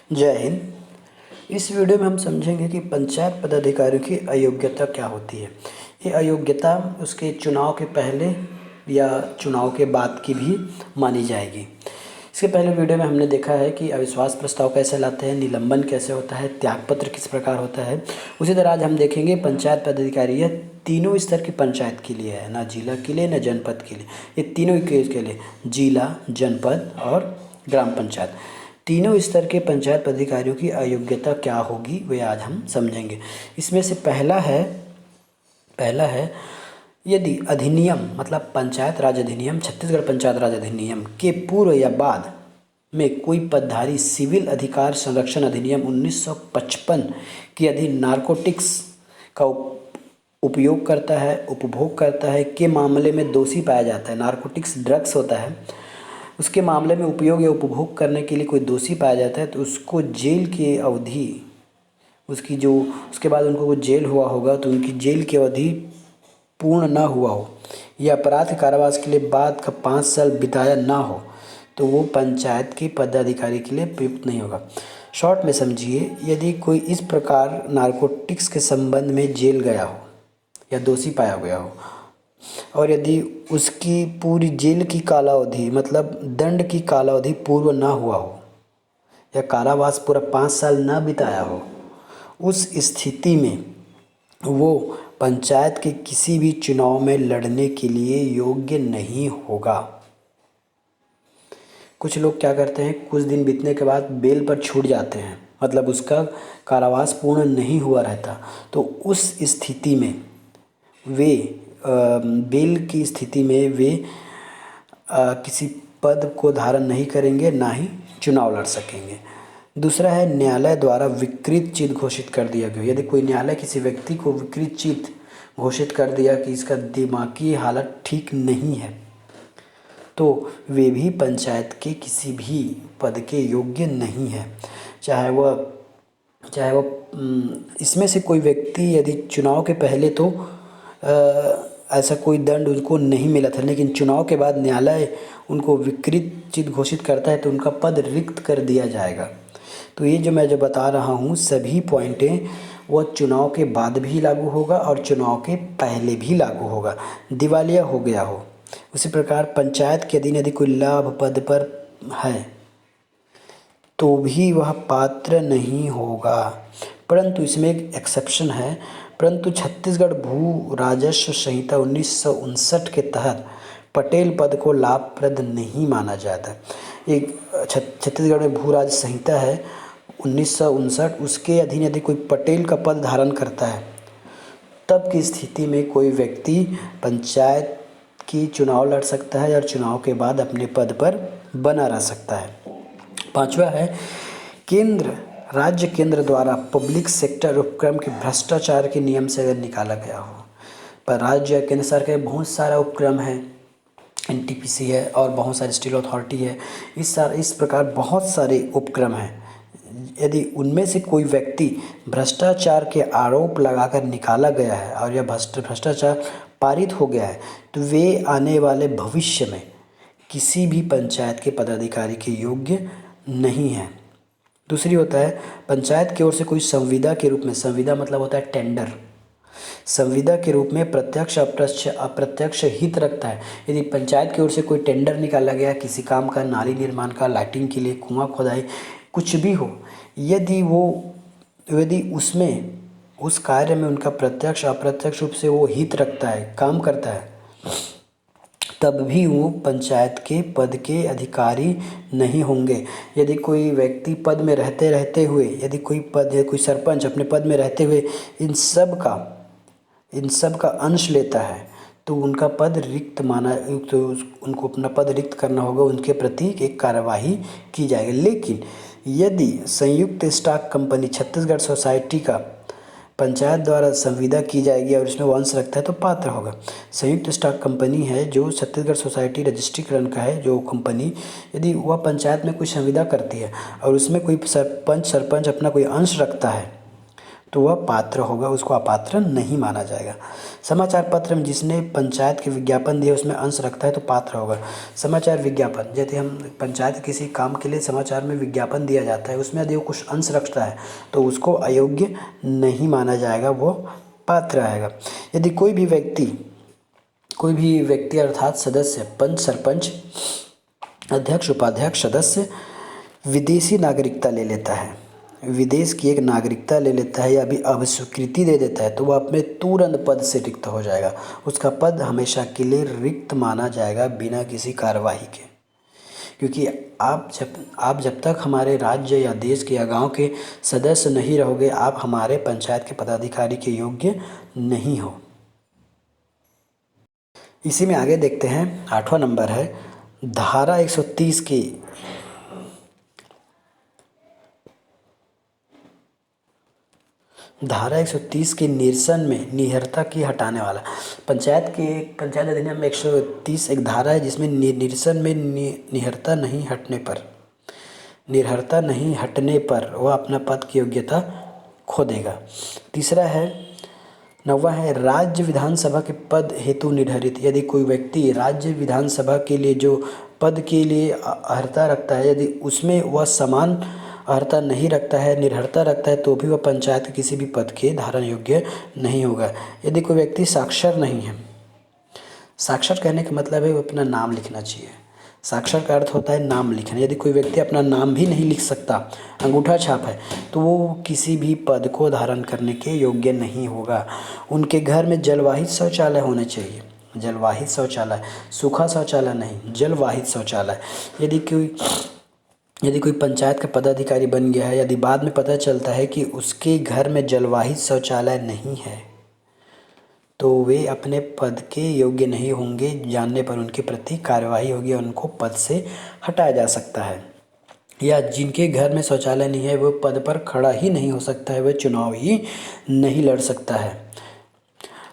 जय हिंद। इस वीडियो में हम समझेंगे कि पंचायत पदाधिकारियों की अयोग्यता क्या होती है। ये अयोग्यता उसके चुनाव के पहले या चुनाव के बाद की भी मानी जाएगी। इसके पहले वीडियो में हमने देखा है कि अविश्वास प्रस्ताव कैसे लाते हैं, निलंबन कैसे होता है, त्यागपत्र किस प्रकार होता है। उसी तरह आज हम देखेंगे पंचायत पदाधिकारी यह तीनों स्तर की पंचायत के लिए है, ना जिला के लिए ना जनपद के लिए। ये तीनों के लिए जिला, जनपद और ग्राम पंचायत, तीनों स्तर के पंचायत पदाधिकारियों की अयोग्यता क्या होगी वे आज हम समझेंगे। इसमें से पहला है यदि अधिनियम मतलब पंचायत राज अधिनियम, छत्तीसगढ़ पंचायत राज अधिनियम के पूर्व या बाद में कोई पदधारी सिविल अधिकार संरक्षण अधिनियम 1955 के अधीन नारकोटिक्स का उपयोग करता है, उपभोग करता है के मामले में दोषी पाया जाता है। नारकोटिक्स ड्रग्स होता है, उसके मामले में उपयोग या उपभोग करने के लिए कोई दोषी पाया जाता है तो उसको जेल की अवधि, उसकी जो उसके बाद उनको कोई जेल हुआ होगा तो उनकी जेल की अवधि पूर्ण ना हुआ हो या अपराध कारावास के लिए बाद का 5 साल बिताया ना हो तो वो पंचायत के पदाधिकारी के लिए प्रयुक्त नहीं होगा। शॉर्ट में समझिए, यदि कोई इस प्रकार नारकोटिक्स के संबंध में जेल गया हो या दोषी पाया गया हो और यदि उसकी पूरी जेल की कालावधि मतलब दंड की कालावधि पूर्व ना हुआ हो या कारावास पूरा 5 साल ना बिताया हो, उस स्थिति में वो पंचायत के किसी भी चुनाव में लड़ने के लिए योग्य नहीं होगा। कुछ लोग क्या करते हैं, कुछ दिन बीतने के बाद बेल पर छूट जाते हैं, मतलब उसका कारावास पूर्ण नहीं हुआ रहता, तो उस स्थिति में वे बेल की स्थिति में वे किसी पद को धारण नहीं करेंगे, ना ही चुनाव लड़ सकेंगे। दूसरा है न्यायालय द्वारा विकृत चित घोषित कर दिया गया। यदि कोई न्यायालय किसी व्यक्ति को विकृत चित घोषित कर दिया कि इसका दिमागी हालत ठीक नहीं है तो वे भी पंचायत के किसी भी पद के योग्य नहीं है। चाहे वह इसमें से कोई व्यक्ति यदि चुनाव के पहले तो ऐसा कोई दंड उनको नहीं मिला था, लेकिन चुनाव के बाद न्यायालय उनको विकृत चित घोषित करता है तो उनका पद रिक्त कर दिया जाएगा। तो ये जो मैं बता रहा हूँ सभी पॉइंटें वह चुनाव के बाद भी लागू होगा और चुनाव के पहले भी लागू होगा। दिवालिया हो गया हो, उसी प्रकार पंचायत के अधीन यदि कोई लाभ पद पर है तो भी वह पात्र नहीं होगा, परंतु इसमें एक एक्सेप्शन है। परंतु छत्तीसगढ़ भू राजस्व संहिता 1959 के तहत पटेल पद को लाभप्रद नहीं माना जाता। एक छत्तीसगढ़ में भू राजस्व संहिता है 1959, उसके अधीन यदि कोई पटेल का पद धारण करता है तब की स्थिति में कोई व्यक्ति पंचायत की चुनाव लड़ सकता है और चुनाव के बाद अपने पद पर बना रह सकता है। पांचवा है राज्य केंद्र द्वारा पब्लिक सेक्टर उपक्रम के भ्रष्टाचार के नियम से अगर निकाला गया हो। पर राज्य या केंद्र सरकार के बहुत सारा उपक्रम है, एनटीपीसी है और बहुत सारी स्टील अथॉरिटी है, इस प्रकार बहुत सारे उपक्रम हैं। यदि उनमें से कोई व्यक्ति भ्रष्टाचार के आरोप लगाकर निकाला गया है और यह भ्रष्टाचार पारित हो गया है तो वे आने वाले भविष्य में किसी भी पंचायत के पदाधिकारी के योग्य नहीं है। दूसरी होता है पंचायत की ओर से कोई संविदा के रूप में, संविदा मतलब होता है टेंडर, संविदा के रूप में प्रत्यक्ष अप्रत्यक्ष हित रखता है। यदि पंचायत की ओर से कोई टेंडर निकाला गया किसी काम का, नाली निर्माण का, लाइटिंग के लिए, कुआं खोदाई, कुछ भी हो, यदि उसमें उस कार्य में उनका प्रत्यक्ष अप्रत्यक्ष रूप से वो हित रखता है, काम करता है, तब भी वो पंचायत के पद के अधिकारी नहीं होंगे। यदि कोई व्यक्ति पद में रहते हुए, यदि कोई सरपंच अपने पद में रहते हुए इन सब का अंश लेता है तो उनका पद रिक्त तो उनको अपना पद रिक्त करना होगा, उनके प्रति एक कार्यवाही की जाएगी। लेकिन यदि संयुक्त स्टॉक कंपनी छत्तीसगढ़ सोसाइटी का पंचायत द्वारा संविदा की जाएगी और इसमें वो अंश रखता है तो पात्र होगा। संयुक्त स्टॉक कंपनी है जो छत्तीसगढ़ सोसाइटी रजिस्ट्रीकरण का है जो कंपनी, यदि वह पंचायत में कोई संविदा करती है और उसमें कोई सरपंच अपना कोई अंश रखता है तो वह पात्र होगा, उसको अपात्र नहीं माना जाएगा। समाचार पत्र में जिसने पंचायत के विज्ञापन दिए उसमें अंश रखता है तो पात्र होगा। समाचार विज्ञापन, जैसे हम पंचायत किसी काम के लिए समाचार में विज्ञापन दिया जाता है, उसमें यदि वो कुछ अंश रखता है तो उसको अयोग्य नहीं माना जाएगा, वो पात्र आएगा। यदि कोई भी व्यक्ति अर्थात सदस्य, पंच, सरपंच, अध्यक्ष, उपाध्यक्ष, सदस्य विदेशी नागरिकता ले लेता है, विदेश की एक नागरिकता ले लेता है या अभी अस्वीकृति दे देता है, तो वह अपने तुरंत पद से रिक्त हो जाएगा। उसका पद हमेशा के लिए रिक्त माना जाएगा बिना किसी कार्यवाही के। क्योंकि आप जब तक हमारे राज्य या देश के या गांव के सदस्य नहीं रहोगे, आप हमारे पंचायत के पदाधिकारी के योग्य नहीं हो। इसी में आगे देखते हैं, 8वां नंबर है धारा 130 की निरसन में निहरता की हटाने वाला। पंचायत अधिनियम 130 एक धारा है जिसमें निरसन में निहरता नहीं हटने पर वह अपना पद की योग्यता खो देगा। तीसरा है 9वां है राज्य विधानसभा के पद हेतु निर्धारित। यदि कोई व्यक्ति राज्य विधानसभा के लिए जो पद के लिए अर्हता रखता है, यदि उसमें वह समान अर्हता नहीं रखता है, निरर्हता रखता है, तो भी वह पंचायत के किसी भी पद के धारण योग्य नहीं होगा। यदि कोई व्यक्ति साक्षर नहीं है, साक्षर कहने का मतलब है वो अपना नाम लिखना चाहिए। साक्षर का अर्थ होता है नाम लिखना। यदि कोई व्यक्ति अपना नाम भी नहीं लिख सकता, अंगूठा छाप है, तो वो किसी भी पद को धारण करने के योग्य नहीं होगा। उनके घर में जलवाहित शौचालय होने चाहिए, जलवाहित शौचालय, सूखा शौचालय नहीं, जलवाहित शौचालय। यदि कोई पंचायत का पदाधिकारी बन गया है, यदि बाद में पता चलता है कि उसके घर में जलवाहित शौचालय नहीं है, तो वे अपने पद के योग्य नहीं होंगे। जानने पर उनके प्रति कार्यवाही होगी और उनको पद से हटाया जा सकता है। या जिनके घर में शौचालय नहीं है वो पद पर खड़ा ही नहीं हो सकता है, वह चुनाव ही नहीं लड़ सकता है।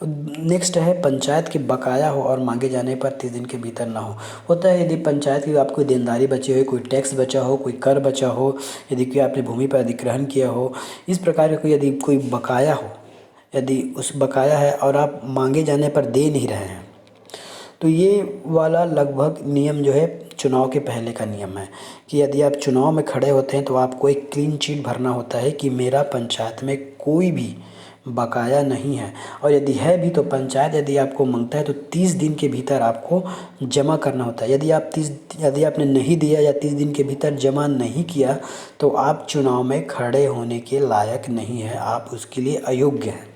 नेक्स्ट है पंचायत के बकाया हो और मांगे जाने पर 30 दिन के भीतर ना हो। होता है यदि पंचायत की आपको देनदारी बची हो, कोई टैक्स बचा हो, कोई कर बचा हो, यदि कोई आपने भूमि पर अधिग्रहण किया हो, इस प्रकार का यदि कोई बकाया हो, यदि उस बकाया है और आप मांगे जाने पर दे नहीं रहे हैं, तो ये वाला लगभग नियम जो है चुनाव के पहले का नियम है कि यदि आप चुनाव में खड़े होते हैं तो आपको एक क्लीन चिट भरना होता है कि मेरा पंचायत में कोई भी बकाया नहीं है, और यदि है भी तो पंचायत यदि आपको मांगता है तो 30 दिन के भीतर आपको जमा करना होता है। यदि आपने नहीं दिया या 30 दिन के भीतर जमा नहीं किया तो आप चुनाव में खड़े होने के लायक नहीं है, आप उसके लिए अयोग्य हैं।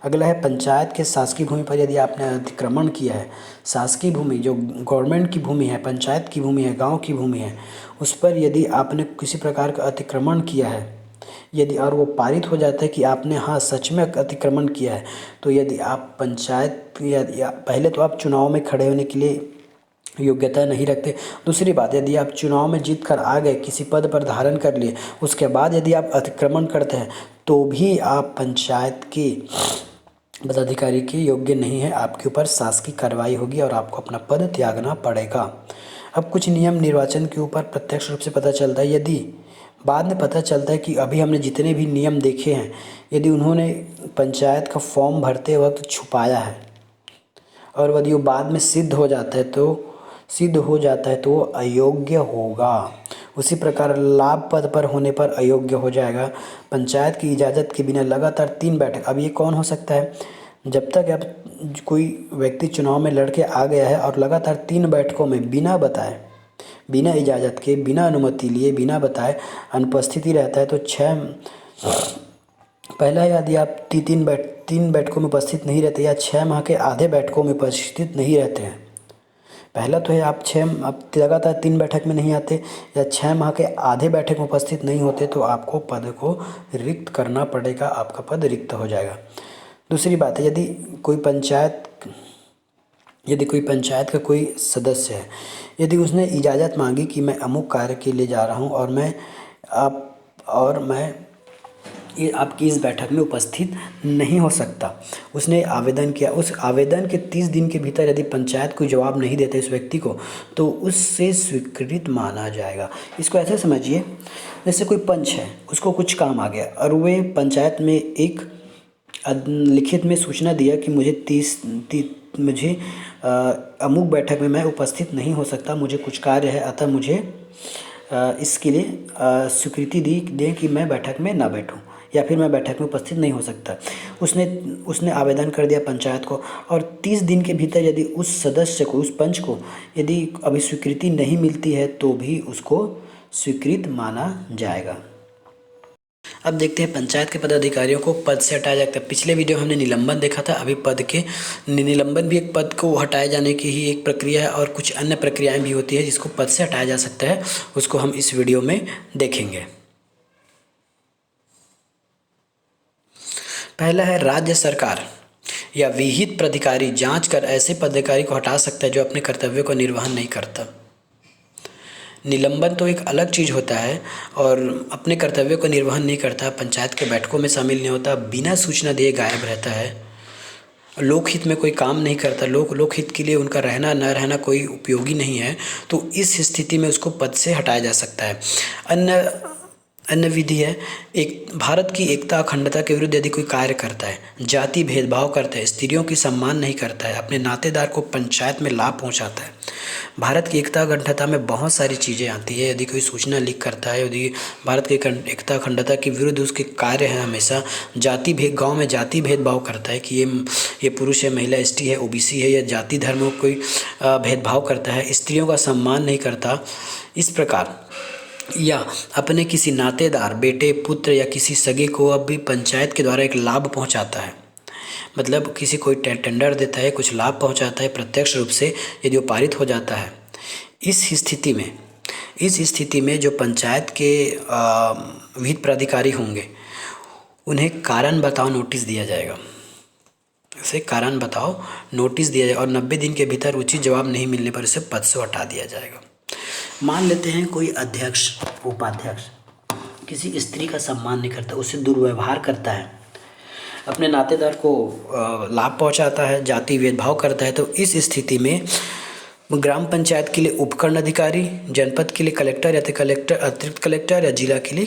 अगला है पंचायत के शासकीय भूमि पर यदि आपने अतिक्रमण किया है, शासकीय भूमि जो गवर्नमेंट की भूमि है, पंचायत की भूमि है, गांव की भूमि है, उस पर यदि आपने किसी प्रकार का अतिक्रमण किया है, यदि और वो पारित हो जाता है कि आपने हाँ सच में अतिक्रमण किया है, तो यदि आप पंचायत या पहले तो आप चुनाव में खड़े होने के लिए योग्यता नहीं रखते। दूसरी बात, यदि आप चुनाव में जीत कर आ गए, किसी पद पर धारण कर लिए, उसके बाद यदि आप अतिक्रमण करते हैं तो भी आप पंचायत के पदाधिकारी के योग्य नहीं है, आपके ऊपर शासकीय कार्रवाई होगी और आपको अपना पद त्यागना पड़ेगा। अब कुछ नियम निर्वाचन के ऊपर प्रत्यक्ष रूप से पता चलता है। यदि बाद में पता चलता है कि अभी हमने जितने भी नियम देखे हैं, यदि उन्होंने पंचायत का फॉर्म भरते वक्त छुपाया है और यदि वो बाद में सिद्ध हो जाता है तो वो अयोग्य होगा। उसी प्रकार लाभ पद पर होने पर अयोग्य हो जाएगा। पंचायत की इजाज़त के बिना लगातार 3 बैठक, अब ये कौन हो सकता है? जब तक अब कोई व्यक्ति चुनाव में लड़ के आ गया है और लगातार 3 बैठकों में बिना बताए, बिना इजाज़त के, बिना अनुमति लिए, बिना बताए अनुपस्थिति रहता है तो 6 पहला यदि आप 3 बैठकों में उपस्थित नहीं रहते या 6 माह के आधे बैठकों में उपस्थित नहीं रहते हैं, पहला तो है आप लगातार 3 बैठक में नहीं आते या 6 माह के आधे बैठक में उपस्थित नहीं होते तो आपको पद को रिक्त करना पड़ेगा, आपका पद रिक्त हो जाएगा। दूसरी बात है, यदि कोई पंचायत का कोई सदस्य है, यदि उसने इजाज़त मांगी कि मैं अमुक कार्य के लिए जा रहा हूँ और मैं ये आपकी इस बैठक में उपस्थित नहीं हो सकता। उसने आवेदन किया, उस आवेदन के 30 दिन के भीतर यदि पंचायत कोई जवाब नहीं देता इस व्यक्ति को तो उससे स्वीकृत माना जाएगा। इसको ऐसे समझिए, जैसे कोई पंच है, उसको कुछ काम आ गया और वे पंचायत में एक लिखित में सूचना दिया कि मुझे अमुक बैठक में मैं उपस्थित नहीं हो सकता, मुझे कुछ कार्य है, अतः मुझे इसके लिए स्वीकृति दें कि मैं बैठक में ना बैठूं या फिर मैं बैठक में उपस्थित नहीं हो सकता। उसने आवेदन कर दिया पंचायत को और 30 दिन के भीतर यदि उस सदस्य को, उस पंच को यदि अभी स्वीकृति नहीं मिलती है तो भी उसको स्वीकृत माना जाएगा। अब देखते हैं पंचायत के पदाधिकारियों को पद से हटाया जाता है। पिछले वीडियो हमने निलंबन देखा था, अभी पद के निलंबन भी एक पद को हटाए जाने की ही एक प्रक्रिया है और कुछ अन्य प्रक्रियाएं भी होती है जिसको पद से हटाया जा सकता है, उसको हम इस वीडियो में देखेंगे। पहला है राज्य सरकार या विहित प्राधिकारी जांच कर ऐसे पदाधिकारी को हटा सकता है जो अपने कर्तव्यों का निर्वहन नहीं करता। निलंबन तो एक अलग चीज़ होता है और अपने कर्तव्यों का निर्वहन नहीं करता, पंचायत के बैठकों में शामिल नहीं होता, बिना सूचना दिए गायब रहता है, लोकहित में कोई काम नहीं करता, लोकहित के लिए उनका रहना न रहना कोई उपयोगी नहीं है, तो इस स्थिति में उसको पद से हटाया जा सकता है। अन्य विधि है, एक भारत की एकता अखंडता के विरुद्ध यदि कोई कार्य करता है, जाति भेदभाव करता है, स्त्रियों की सम्मान नहीं करता है, अपने नातेदार को पंचायत में लाभ पहुंचाता है। भारत की एकता अखंडता में बहुत सारी चीज़ें आती है। यदि कोई सूचना लीक करता है, यदि भारत की एकता अखंडता के विरुद्ध उसके कार्य हैं, हमेशा गाँव में जाति भेदभाव करता है कि ये पुरुष है, महिला, एसटी है, ओबीसी है, या जाति धर्म में कोई भेदभाव करता है, स्त्रियों का सम्मान नहीं करता, इस प्रकार, या अपने किसी नातेदार, बेटे, पुत्र या किसी सगे को अब भी पंचायत के द्वारा एक लाभ पहुंचाता है, मतलब किसी कोई टेंडर देता है, कुछ लाभ पहुंचाता है प्रत्यक्ष रूप से, यदि वो पारित हो जाता है, इस स्थिति में जो पंचायत के विहित प्राधिकारी होंगे उन्हें कारण बताओ नोटिस दिया जाएगा। उसे कारण बताओ नोटिस दिया जाएगा और 90 दिन के भीतर उचित जवाब नहीं मिलने पर उसे पद से हटा दिया जाएगा। मान लेते हैं कोई अध्यक्ष, उपाध्यक्ष किसी स्त्री का सम्मान नहीं करता, उससे दुर्व्यवहार करता है, अपने नातेदार को लाभ पहुंचाता है, जाति भेदभाव करता है, तो इस स्थिति में ग्राम पंचायत के लिए उपखंड अधिकारी, जनपद के लिए कलेक्टर या अतिरिक्त कलेक्टर या जिला के लिए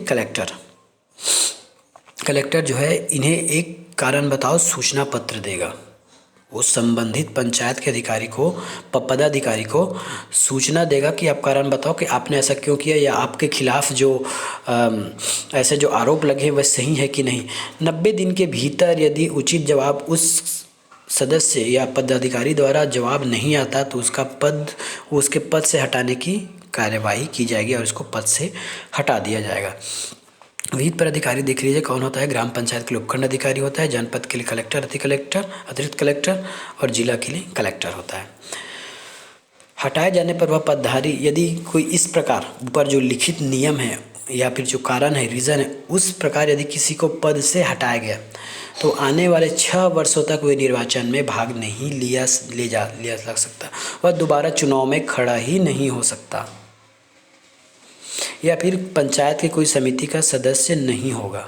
कलेक्टर जो है इन्हें एक कारण बताओ सूचना पत्र देगा। वो संबंधित पंचायत के अधिकारी को, पदाधिकारी को सूचना देगा कि आप कारण बताओ कि आपने ऐसा क्यों किया, या आपके खिलाफ जो ऐसे जो आरोप लगे वह सही है कि नहीं। 90 दिन के भीतर यदि उचित जवाब उस सदस्य या पदाधिकारी द्वारा जवाब नहीं आता तो उसके पद से हटाने की कार्यवाही की जाएगी और उसको पद से हटा दिया जाएगा। विहित प्राधिकारी देख लीजिए कौन होता है, ग्राम पंचायत के लिए उपखंड अधिकारी होता है, जनपद के लिए कलेक्टर, अतिरिक्त कलेक्टर और जिला के लिए कलेक्टर होता है। हटाए जाने पर वह पदधारी यदि कोई इस प्रकार ऊपर जो लिखित नियम है या फिर जो कारण है, रीज़न है, उस प्रकार यदि किसी को पद से हटाया गया तो आने वाले 6 वर्षों तक वह निर्वाचन में भाग नहीं लिया जा सकता, वह दोबारा चुनाव में खड़ा ही नहीं हो सकता, या फिर पंचायत की कोई समिति का सदस्य नहीं होगा।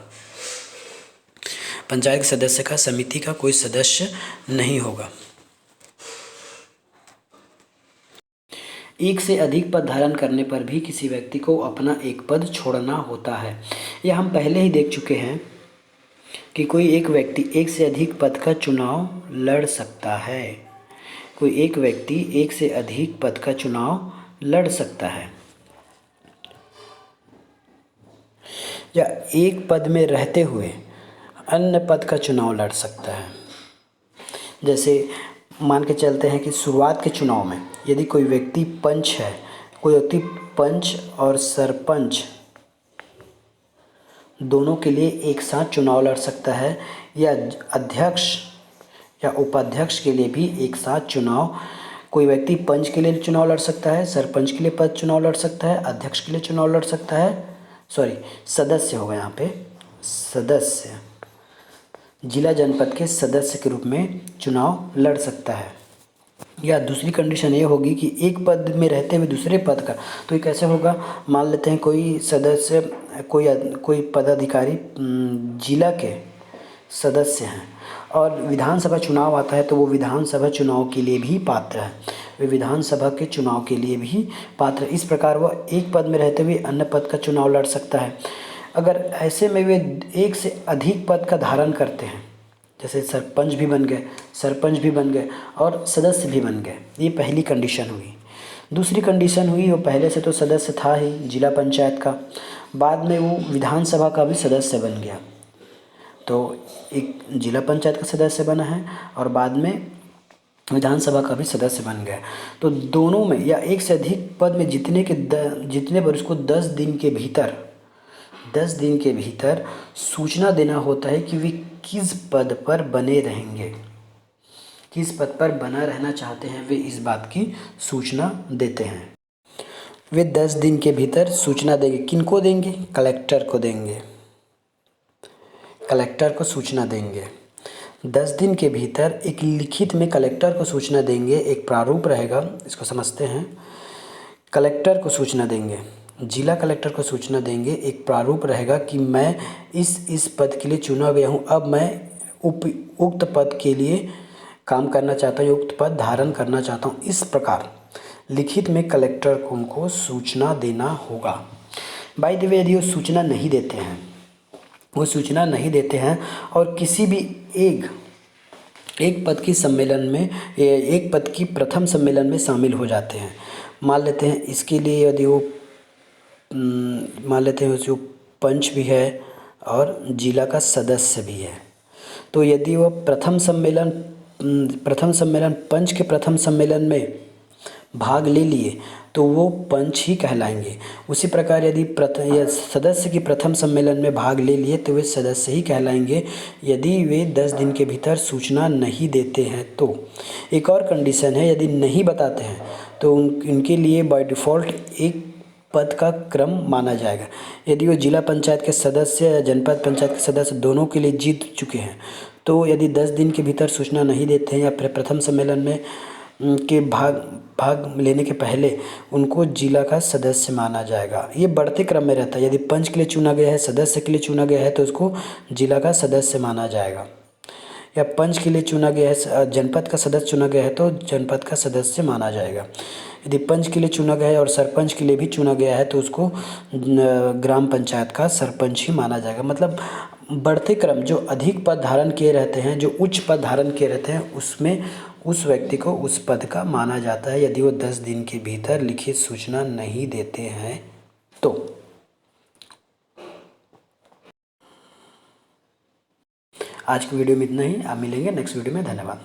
पंचायत के सदस्य का समिति का कोई सदस्य नहीं होगा। एक से अधिक पद धारण करने पर भी किसी व्यक्ति को अपना एक पद छोड़ना होता है। यह हम पहले ही देख चुके हैं कि कोई एक व्यक्ति एक से अधिक पद का चुनाव लड़ सकता है। कोई एक व्यक्ति एक से अधिक पद का चुनाव लड़ सकता है या एक पद में रहते हुए अन्य पद का चुनाव लड़ सकता है। जैसे मान के चलते हैं कि शुरुआत के चुनाव में यदि कोई व्यक्ति पंच है, कोई व्यक्ति पंच और सरपंच दोनों के लिए एक साथ चुनाव लड़ सकता है, या अध्यक्ष या उपाध्यक्ष के लिए भी एक साथ चुनाव, कोई व्यक्ति पंच के लिए चुनाव लड़ सकता है, सरपंच के लिए पद चुनाव लड़ सकता है, अध्यक्ष के लिए चुनाव लड़ सकता है, सदस्य होगा यहाँ पे, सदस्य जिला जनपद के सदस्य के रूप में चुनाव लड़ सकता है। या दूसरी कंडीशन ये होगी कि एक पद में रहते हुए दूसरे पद का, तो ये कैसे होगा, मान लेते हैं कोई सदस्य कोई पदाधिकारी जिला के सदस्य हैं और विधानसभा चुनाव आता है तो वो विधानसभा चुनाव के लिए भी पात्र है, वे विधानसभा के चुनाव के लिए भी पात्र है। इस प्रकार वह एक पद में रहते हुए अन्य पद का चुनाव लड़ सकता है। अगर ऐसे में वे एक से अधिक पद का धारण करते हैं, जैसे सरपंच भी बन गए और सदस्य भी बन गए, ये पहली कंडीशन हुई। दूसरी कंडीशन हुई, वो पहले से तो सदस्य था ही जिला पंचायत का, बाद में वो विधानसभा का भी सदस्य बन गया। तो एक जिला पंचायत का सदस्य बना है और बाद में विधानसभा का भी सदस्य बन गया। तो दोनों में या एक से अधिक पद में जितने पर उसको 10 दिन के भीतर सूचना देना होता है कि वे किस पद पर बने रहेंगे, किस पद पर बना रहना चाहते हैं, वे इस बात की सूचना देते हैं। वे 10 दिन के भीतर सूचना देंगे। किनको देंगे? कलेक्टर को देंगे, कलेक्टर को सूचना देंगे। 10 दिन के भीतर एक लिखित में कलेक्टर को सूचना देंगे, एक प्रारूप रहेगा, इसको समझते हैं। कलेक्टर को सूचना देंगे, जिला कलेक्टर को सूचना देंगे, एक प्रारूप रहेगा कि मैं इस पद के लिए चुना गया हूँ, अब मैं उक्त पद के लिए काम करना चाहता हूँ, उक्त पद धारण करना चाहता हूँ। इस प्रकार लिखित में कलेक्टर को उनको सूचना देना होगा। बाय द वे, यदि वो सूचना नहीं देते हैं और किसी भी एक पद की सम्मेलन में, एक पद की प्रथम सम्मेलन में शामिल हो जाते हैं, मान लेते हैं इसके लिए यदि वो जो पंच भी है और जिला का सदस्य भी है, तो यदि वो प्रथम सम्मेलन पंच के प्रथम सम्मेलन में भाग ले लिए तो वो पंच ही कहलाएंगे। उसी प्रकार यदि सदस्य की प्रथम सम्मेलन में भाग ले लिए तो वे सदस्य ही कहलाएंगे, यदि वे 10 दिन के भीतर सूचना नहीं देते हैं तो। एक और कंडीशन है, यदि नहीं बताते हैं तो उनके लिए बाय डिफ़ॉल्ट एक पद का क्रम माना जाएगा। यदि वो जिला पंचायत के सदस्य या जनपद पंचायत के सदस्य दोनों के लिए जीत चुके हैं तो यदि 10 दिन के भीतर सूचना नहीं देते हैं या फिर प्रथम सम्मेलन में के भाग लेने के पहले उनको जिला का सदस्य माना जाएगा। ये बढ़ते क्रम में रहता है। यदि पंच के लिए चुना गया है, सदस्य के लिए चुना गया है तो उसको जिला का सदस्य माना जाएगा, या पंच के लिए चुना गया है, जनपद का सदस्य चुना गया है तो जनपद का सदस्य माना जाएगा। यदि पंच के लिए चुना गया है और सरपंच के लिए भी चुना गया है तो उसको ग्राम पंचायत का सरपंच ही माना जाएगा। मतलब बढ़ते क्रम, जो अधिक पद धारण किए रहते हैं, जो उच्च पद धारण किए रहते हैं, उसमें उस व्यक्ति को उस पद का माना जाता है, यदि वो 10 दिन के भीतर लिखित सूचना नहीं देते हैं तो। आज की वीडियो में इतना ही, आप मिलेंगे नेक्स्ट वीडियो में। धन्यवाद।